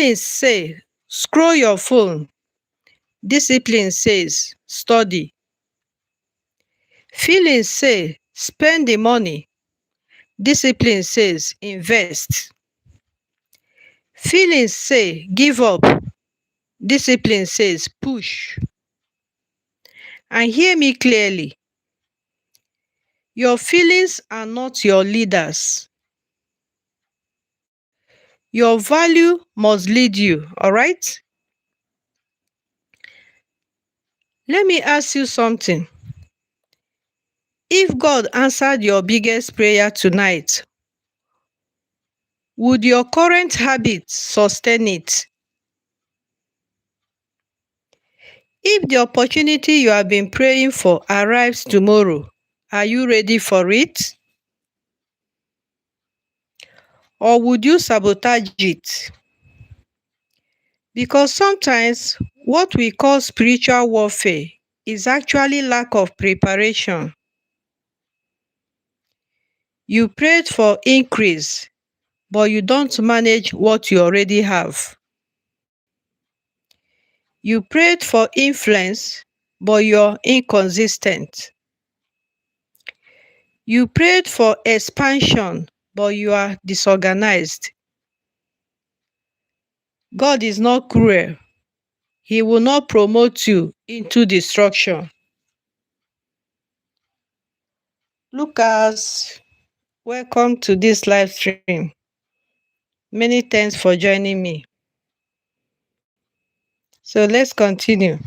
Feelings say scroll your phone. Discipline says study. Feelings say spend the money. Discipline says invest. Feelings say give up. Discipline says push. And hear me clearly. Your feelings are not your leaders. Your value must lead you, all right? Let me ask you something. If God answered your biggest prayer tonight, would your current habits sustain it? If the opportunity you have been praying for arrives tomorrow, are you ready for it? Or would you sabotage it? Because sometimes what we call spiritual warfare is actually lack of preparation. You prayed for increase, but you don't manage what you already have. You prayed for influence, but you're inconsistent. You prayed for expansion, but you are disorganized. God is not cruel. He will not promote you into destruction. Lucas, welcome to this live stream. Many thanks for joining me. So let's continue.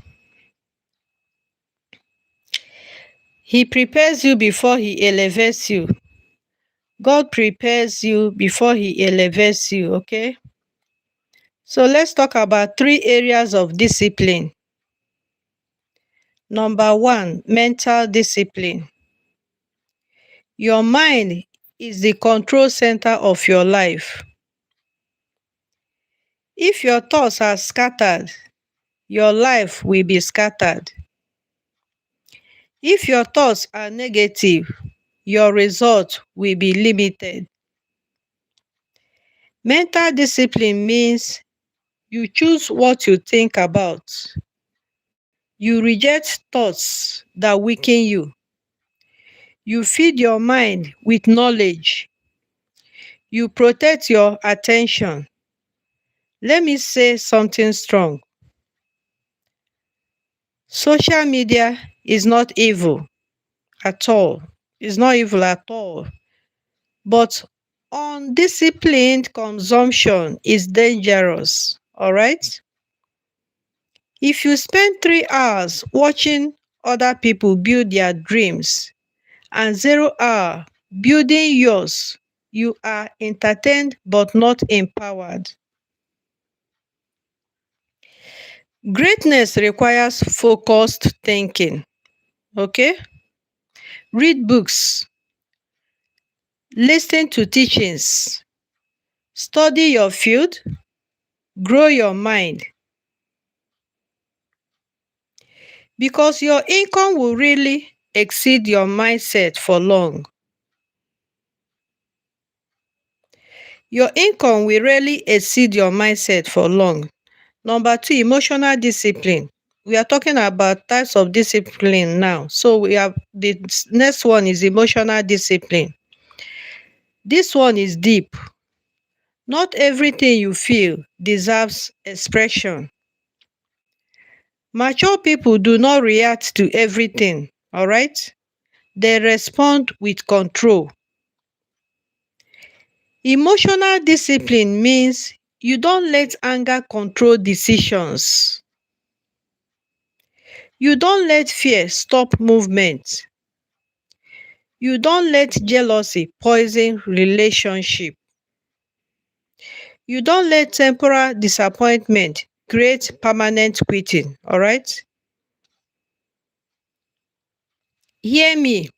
He prepares you before he elevates you. God prepares you before he elevates you, okay? So let's talk about 3 areas of discipline. Number 1, mental discipline. Your mind is the control center of your life. If your thoughts are scattered, your life will be scattered. If your thoughts are negative, your result will be limited. Mental discipline means you choose what you think about. You reject thoughts that weaken you. You feed your mind with knowledge. You protect your attention. Let me say something strong. Social media is not evil at all. It's not evil at all. But undisciplined consumption is dangerous. All right? If you spend 3 hours watching other people build their dreams and 0 hour building yours, you are entertained but not empowered. Greatness requires focused thinking. Okay? Read books, listen to teachings, study your field, grow your mind. Because your income will really exceed your mindset for long. Your income will really exceed your mindset for long. Number 2, emotional discipline. We are talking about types of discipline now. So we have the next one is emotional discipline. This one is deep. Not everything you feel deserves expression. Mature people do not react to everything, all right? They respond with control. Emotional discipline means you don't let anger control decisions. You don't let fear stop movement. You don't let jealousy poison relationship. You don't let temporal disappointment create permanent quitting, all right? Hear me.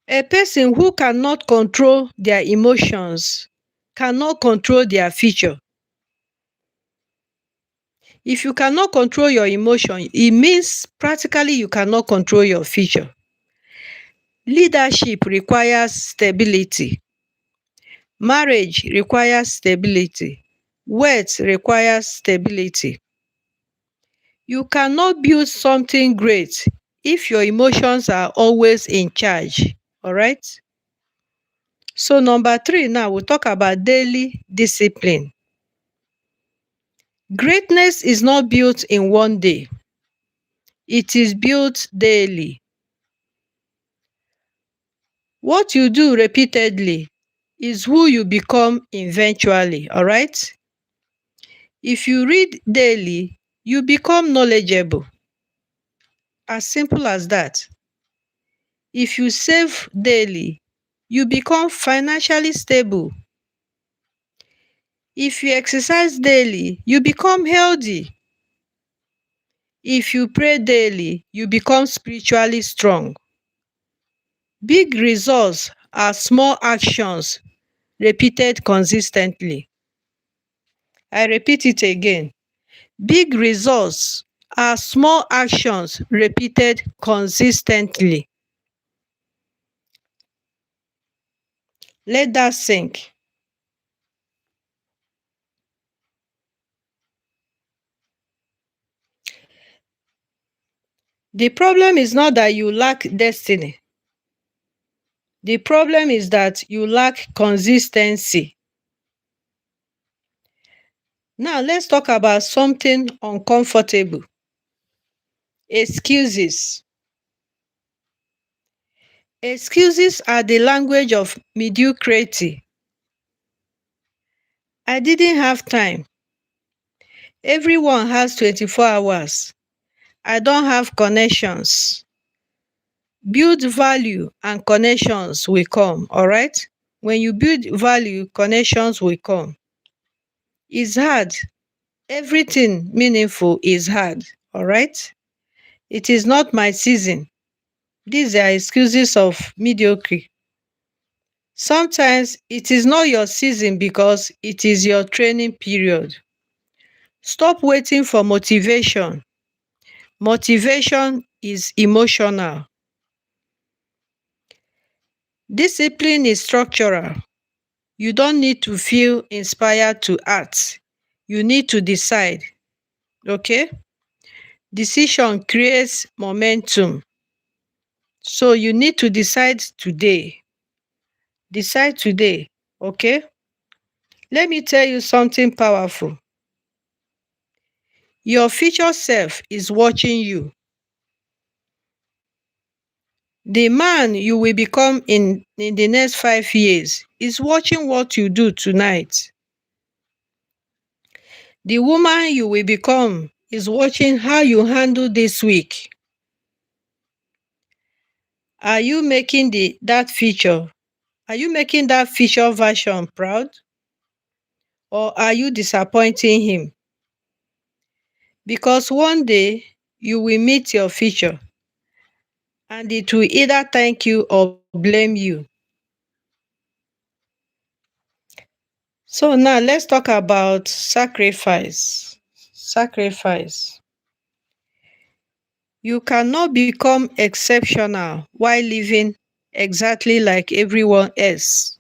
A person who cannot control their emotions cannot control their future. If you cannot control your emotion, it means practically you cannot control your future. Leadership requires stability. Marriage requires stability. Wealth requires stability. You cannot build something great if your emotions are always in charge. All right. So, number three, now we'll talk about daily discipline. Greatness is not built in one day, it is built daily. What you do repeatedly is who you become eventually. All right. If you read daily, you become knowledgeable. As simple as that. If you save daily, you become financially stable. If you exercise daily, you become healthy. If you pray daily, you become spiritually strong. Big results are small actions repeated consistently. I repeat it again. Big results are small actions repeated consistently. Let that sink. The problem is not that you lack destiny. The problem is that you lack consistency. Now, let's talk about something uncomfortable. Excuses. Excuses are the language of mediocrity. I didn't have time. Everyone has 24 hours. I don't have connections. Build value and connections will come, all right? When you build value, connections will come. It's hard. Everything meaningful is hard, all right? It is not my season. These are excuses of mediocrity. Sometimes it is not your season because it is your training period. Stop waiting for motivation. Motivation is emotional. Discipline is structural. You don't need to feel inspired to act. You need to decide. Okay? Decision creates momentum. So you need to decide today. Decide today. Okay? Let me tell you something powerful. Your future self is watching you. The man you will become in the next 5 years is watching what you do tonight. The woman you will become is watching how you handle this week. Are you making that future? Are you making that future version proud? Or are you disappointing him? Because one day you will meet your future and it will either thank you or blame you. So now let's talk about sacrifice. Sacrifice. You cannot become exceptional while living exactly like everyone else.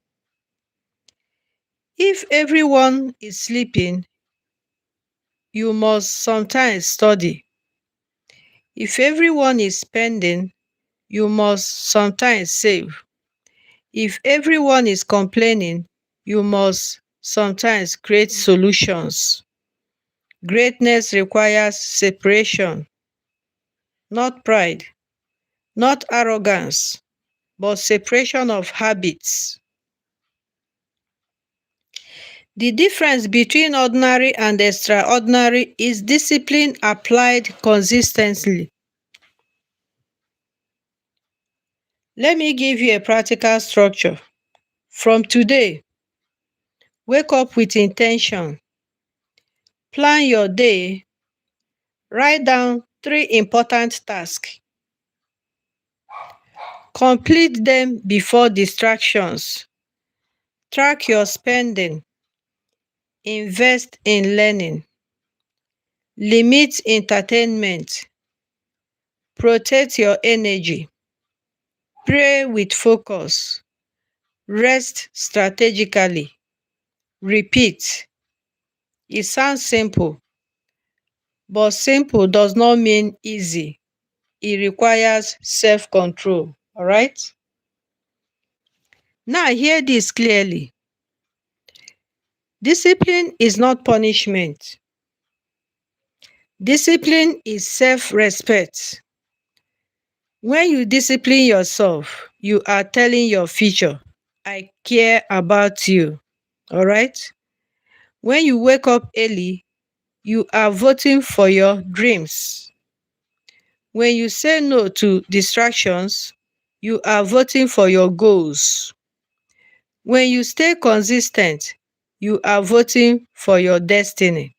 If everyone is sleeping, you must sometimes study. If everyone is spending, you must sometimes save. If everyone is complaining, you must sometimes create solutions. Greatness requires separation, not pride, not arrogance, but separation of habits. The difference between ordinary and extraordinary is discipline applied consistently. Let me give you a practical structure. From today, wake up with intention, plan your day, write down 3 important tasks, complete them before distractions, track your spending, invest in learning, limit entertainment, protect your energy, pray with focus, rest strategically, repeat. It sounds simple, but simple does not mean easy. It requires self control. All right. Now, hear this clearly: discipline is not punishment, discipline is self respect. When you discipline yourself, you are telling your future, I care about you. All right. When you wake up early, you are voting for your dreams. When you say no to distractions, you are voting for your goals. When you stay consistent, you are voting for your destiny.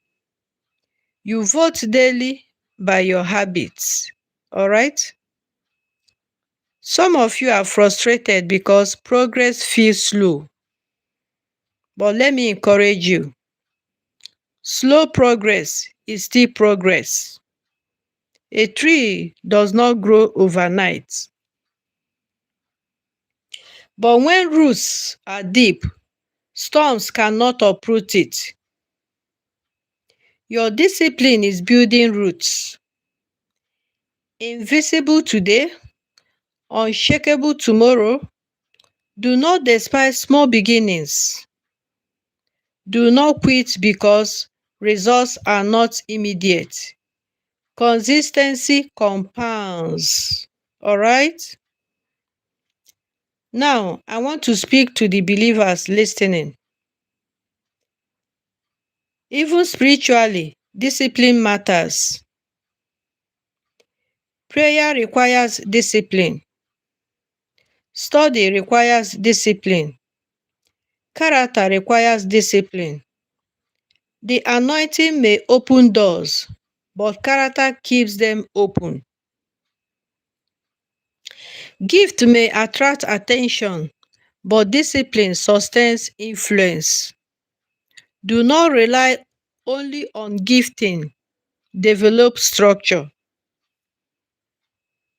You vote daily by your habits. All right? Some of you are frustrated because progress feels slow. But let me encourage you: slow progress is still progress. A tree does not grow overnight. But when roots are deep, storms cannot uproot it. Your discipline is building roots, invisible today, unshakable tomorrow. Do not despise small beginnings. Do not quit because results are not immediate. Consistency compounds. All right? Now, I want to speak to the believers listening. Even spiritually, discipline matters. Prayer requires discipline. Study requires discipline. Character requires discipline. The anointing may open doors, but character keeps them open. Gift may attract attention, but discipline sustains influence. Do not rely only on gifting, develop structure.